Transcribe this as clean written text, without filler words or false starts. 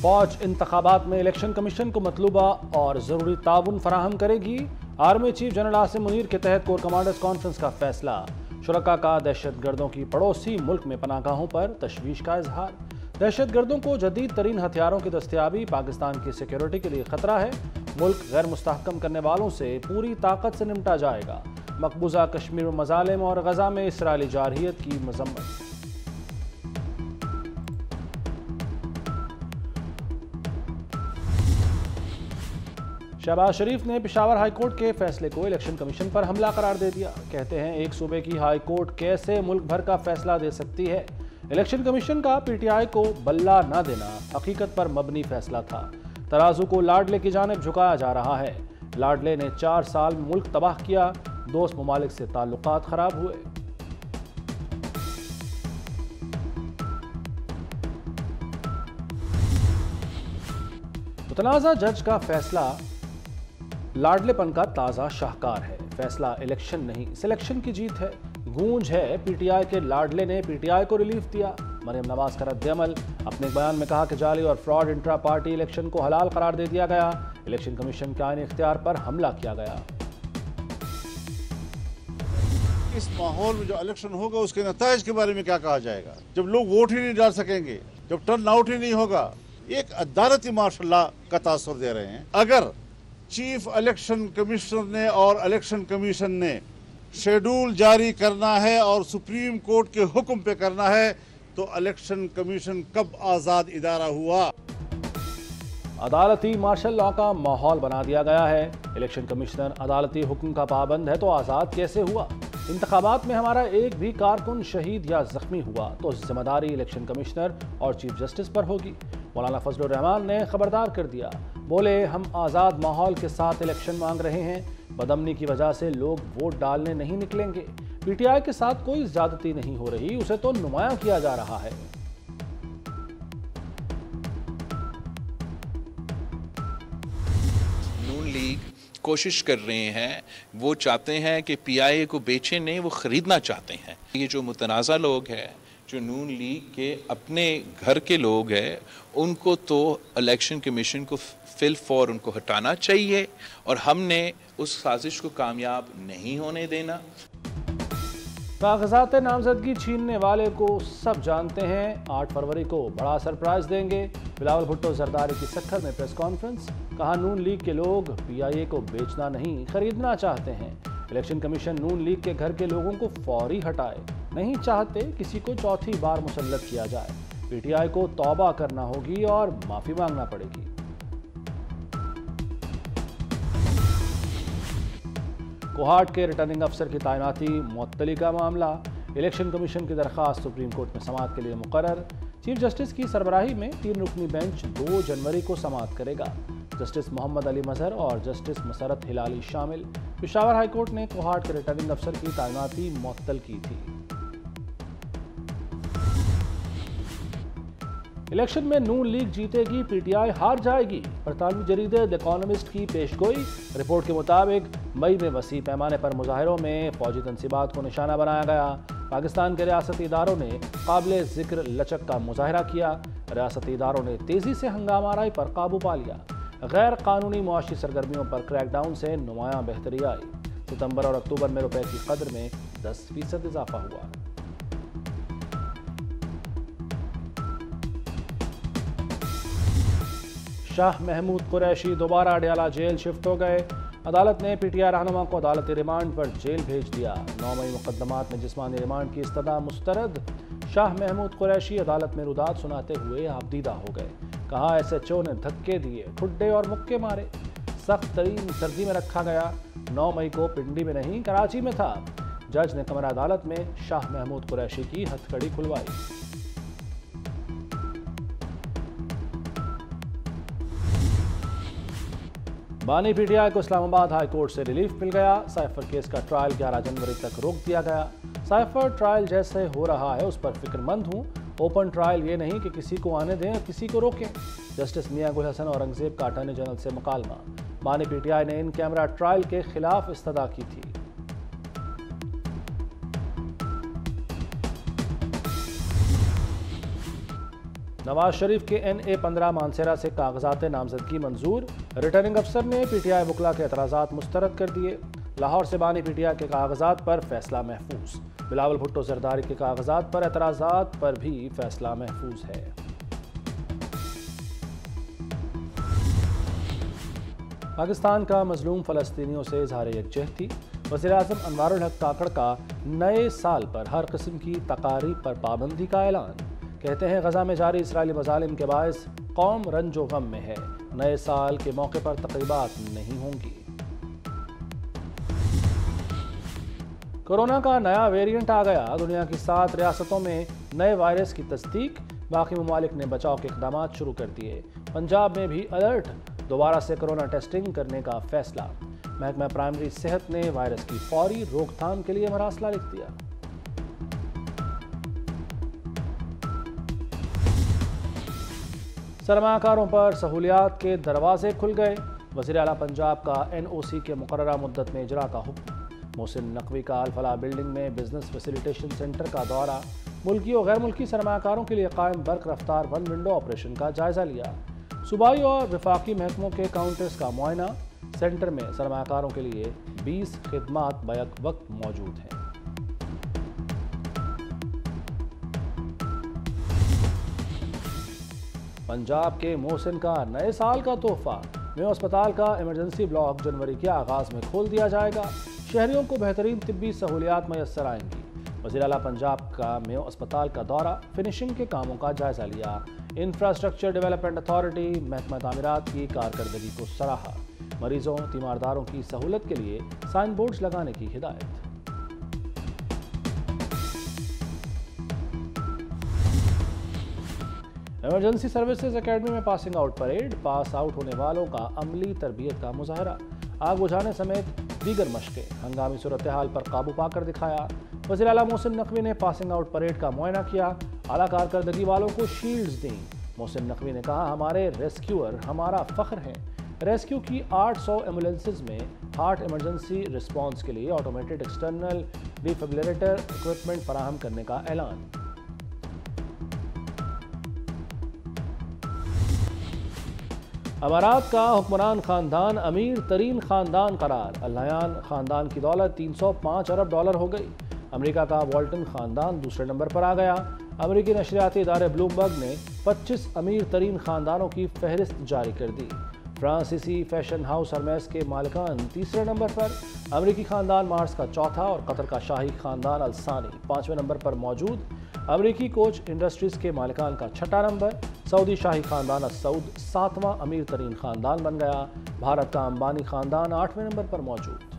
फौज इंतखाबात में इलेक्शन कमीशन को मतलूबा और ज़रूरी ताउन फराहम करेगी। Army chief general Asim Munir के तहत कोर कमांडर्स कॉन्फ्रेंस का फैसला। शुरका का दहशत गर्दों की पड़ोसी मुल्क में पनाहगाहों पर तशवीश का इजहार। दहशत गर्दों को जदीद तरीन हथियारों की दस्तयाबी पाकिस्तान की सिक्योरिटी के लिए खतरा है। मुल्क गैर मुस्तहकम करने वालों से पूरी ताकत से निपटा जाएगा। मकबूजा कश्मीर में मजालिम और गजा में इसराइली जारहियत की मजम्मत। शहबाज शरीफ ने पेशावर हाईकोर्ट के फैसले को इलेक्शन कमीशन पर हमला करार दे दिया। कहते हैं एक सूबे की हाईकोर्ट कैसे मुल्क भर का फैसला दे सकती है। इलेक्शन कमीशन का पीटीआई को बल्ला न देना हकीकत पर मबनी फैसला था। तराजू को लाडले की जानिब झुकाया जा रहा है। लाडले ने 4 साल में मुल्क तबाह किया। दोस्त ममालिक से ताल्लुकात खराब हुए। मुतनाज़ा जज का फैसला लाडलेपन का ताज़ा शाहकार है। फैसला इलेक्शन नहीं सिलेक्शन की जीत है। गूंज है पीटीआई के लाडले ने पीटीआई को रिलीफ दिया। मरियम नवाज का रद्द-ए-अमल। अपने बयान में कहा कि जाली और फ्रॉड इंट्रा पार्टी इलेक्शन को हलाल करार दे दिया गया। इलेक्शन कमीशन के आईनी इख्तियार पर हमला किया गया। इस माहौल में जो इलेक्शन होगा उसके नताइज के बारे में क्या कहा जाएगा, जब लोग वोट ही नहीं डाल सकेंगे, जब टर्न आउट ही नहीं होगा। एक अदालती मार्शल लॉ का तासुर दे रहे हैं। अगर चीफ इलेक्शन कमिश्नर ने और इलेक्शन कमीशन ने शेड्यूल जारी करना है और सुप्रीम कोर्ट के हुक्म पे करना है तो इलेक्शन कमीशन कब आजाद इदारा हुआ। अदालती मार्शल लॉ का माहौल बना दिया गया है। इलेक्शन कमिश्नर अदालती हुक्म का पाबंद है तो आजाद कैसे हुआ। इंतखाबात में हमारा एक भी कारकुन शहीद या जख्मी हुआ तो जिम्मेदारी इलेक्शन कमिश्नर और चीफ जस्टिस पर होगी। मौलाना फजलुर रहमान ने खबरदार कर दिया। बोले हम आज़ाद माहौल के साथ इलेक्शन मांग रहे हैं। बदअमनी की वजह से लोग वोट डालने नहीं निकलेंगे। पीटीआई के साथ कोई ज्यादती नहीं हो रही, उसे तो नुमायां किया जा रहा है। नून लीग कोशिश कर रहे हैं, वो चाहते हैं कि पीआईए को बेचे नहीं, वो खरीदना चाहते हैं। ये जो मुतनाज़ा लोग हैं, जो नून लीग के अपने घर के लोग हैं, उनको तो इलेक्शन कमीशन को फिल फॉर उनको हटाना चाहिए और हमने उस साजिश को कामयाब नहीं होने देना। कागजात नामजदगी छीनने वाले को सब जानते हैं। 8 फरवरी को बड़ा सरप्राइज देंगे। बिलावल भुट्टो जरदारी की सक्खर में प्रेस कॉन्फ्रेंस। कहा नून लीग के लोग पीआईए को बेचना नहीं खरीदना चाहते हैं। इलेक्शन कमीशन नून लीग के घर के लोगों को फौरी हटाए। नहीं चाहते किसी को चौथी बार मुसल्लत किया जाए। पीटीआई को तौबा करना होगी और माफी मांगना पड़ेगी। कोहाट के रिटर्निंग अफसर की तैनाती मुअत्तली का मामला। इलेक्शन कमीशन की दरख्वास्त सुप्रीम कोर्ट में समाअत के लिए मुकर्रर। चीफ जस्टिस की सरबराही में 3 रुकनी बेंच 2 जनवरी को समाअत करेगा। जस्टिस मोहम्मद अली मजहर और जस्टिस मसरत हिलाली शामिल। पेशावर हाईकोर्ट ने कोहाट के रिटर्निंग अफसर की तैनाती मुअत्तल की थी। इलेक्शन में नून लीग जीतेगी, पीटीआई हार जाएगी। बरतानवी जरीदे द इकोनॉमिस्ट की पेशगोई। रिपोर्ट के मुताबिक मई में वसी पैमाने पर मुजाहिरों में फौजी तनसीबात को निशाना बनाया गया। पाकिस्तान के रियासती इदारों ने काबिल जिक्र लचक का मुजाहरा किया। रियासती इदारों ने तेजी से हंगामाराई पर काबू पा लिया। गैर कानूनी मुआशी सरगर्मियों पर क्रैकडाउन से नुमायां बेहतरी आई। सितंबर और अक्टूबर में रुपए की कदर में 10% इजाफा हुआ। शाह महमूद कुरैशी दोबारा अडयाला जेल शिफ्ट हो गए। अदालत ने पीटीआई रहनुमा को अदालती रिमांड पर जेल भेज दिया। 9 मई मुकदमात में जिस्मानी रिमांड की इस्तदा मुस्तरद। शाह महमूद कुरैशी अदालत में रुदात सुनाते हुए आपदीदा हो गए। कहा एसएचओ ने धक्के दिए, ठुड्डे और मुक्के मारे। सख्त तरीन सर्दी में रखा गया। 9 मई को पिंडी में नहीं कराची में था। जज ने कमरा अदालत में शाह महमूद कुरैशी की हथकड़ी खुलवाई। बानी पीटीआई को इस्लामाबाद हाई कोर्ट से रिलीफ मिल गया। साइफर केस का ट्रायल 11 जनवरी तक रोक दिया गया। साइफर ट्रायल जैसे हो रहा है उस पर फिक्रमंद हूँ। ओपन ट्रायल ये नहीं कि किसी को आने दें और किसी को रोकें। जस्टिस मियां गुल हसन औरंगजेब का अटॉर्नी जनरल से मुकालमा। बानी पीटीआई ने इन कैमरा ट्रायल के खिलाफ इस्तदा की थी। नवाज शरीफ के NA-15 मानसेरा से कागजात नामजदगी मंजूर। रिटर्निंग अफसर ने PTI वकला के एतराज़ात मुस्तरद कर दिए। लाहौर से बानी PTI के कागजात पर फैसला महफूज। बिलावल भुट्टो जरदारी के कागजात पर एतराज़ात पर भी फैसला महफूज है। पाकिस्तान का मजलूम फ़लस्तीनियों से इज़हार यकजहती। वज़ीर-ए-आज़म अनवारुल हक काकड़ का नए साल पर हर किस्म की तकारीब पर पाबंदी का ऐलान। कहते हैं गजा में जारी इसराइली मज़ालिम के बायस कौम रंजो गम में है। नए साल के मौके पर तकरीबात नहीं होंगी। कोरोना का नया वेरिएंट आ गया। दुनिया की 7 रियासतों में नए वायरस की तस्दीक। बाकी ममालिक ने बचाव के इक़दाम शुरू कर दिए। पंजाब में भी अलर्ट, दोबारा से कोरोना टेस्टिंग करने का फैसला। महकमा प्राइमरी सेहत ने वायरस की फौरी रोकथाम के लिए मरासला लिख दिया। सरमाकारों पर सहूलियात के दरवाजे खुल गए। वज़ीर आला पंजाब का NOC के मुकर्ररा मुद्दत में इजरा का हुक्म। मोहसिन नकवी का अल-फलाह बिल्डिंग में बिजनेस फैसिलिटेशन सेंटर का दौरा। मुल्की और गैर मुल्की सरमाकारों के लिए कायम बर्क रफ्तार वन विंडो ऑपरेशन का जायजा लिया। सूबाई और वफाकी महकमों के काउंटर्स का मुआयना। सेंटर में सरमाकारों के लिए 20 खिदमात बैक वक्त मौजूद हैं। पंजाब के मोहसिन का नए साल का तोहफा। मेयो अस्पताल का इमरजेंसी ब्लॉक जनवरी के आगाज में खोल दिया जाएगा। शहरियों को बेहतरीन तिब्बी सहूलियात मैसर आएंगी। वज़ीर आला पंजाब का मेयो अस्पताल का दौरा, फिनिशिंग के कामों का जायजा लिया। इंफ्रास्ट्रक्चर डेवलपमेंट अथॉरिटी महकमा तामीरात की कारकर्दगी को सराहा। मरीजों तीमारदारों की सहूलत के लिए साइन बोर्ड्स लगाने की हिदायत। इमरजेंसी सर्विसेज एकेडमी में passing out parade. Pass out होने वालों का अमली तरबियत का मुजाहरा। आग बुझाने समेत दीगर मशकें। हंगामी सूरत हाल पर काबू पाकर दिखाया। वज़ीर आला मोहसिन नकवी ने पासिंग आउट परेड का मुआयना किया। आला कारकर्दगी वालों को शील्ड्स दी। मोहसिन नकवी ने कहा, हमारे रेस्क्यूअर हमारा फ़ख्र हैं। रेस्क्यू की 800 एम्बुलेंसेज में हार्ट इमरजेंसी रिस्पॉन्स के लिए ऑटोमेटेड एक्सटर्नल डिफिब्रिलेटर इक्विपमेंट फराहम करने का ऐलान। अमारात का हुक्मरान खानदान अमीर तरीन खानदान करार। अल नहयान खानदान की दौलत 305 अरब डॉलर हो गई। अमेरिका का वॉल्टन खानदान दूसरे नंबर पर आ गया। अमेरिकी नशरियाती इदारे ब्लूमबर्ग ने 25 अमीर तरीन खानदानों की फहरिस्त जारी कर दी। फ्रांसीसी फैशन हाउस हरमेस के मालिकान तीसरे नंबर पर। अमेरिकी खानदान मार्स का चौथा और कतर का शाही खानदान अल-सानी 5वें नंबर पर मौजूद। अमेरिकी कोच इंडस्ट्रीज के मालिकान का 6ठा नंबर। सऊदी शाही खानदान अल-सऊद 7वां अमीर तरीन खानदान बन गया। भारत का अंबानी खानदान 8वें नंबर पर मौजूद।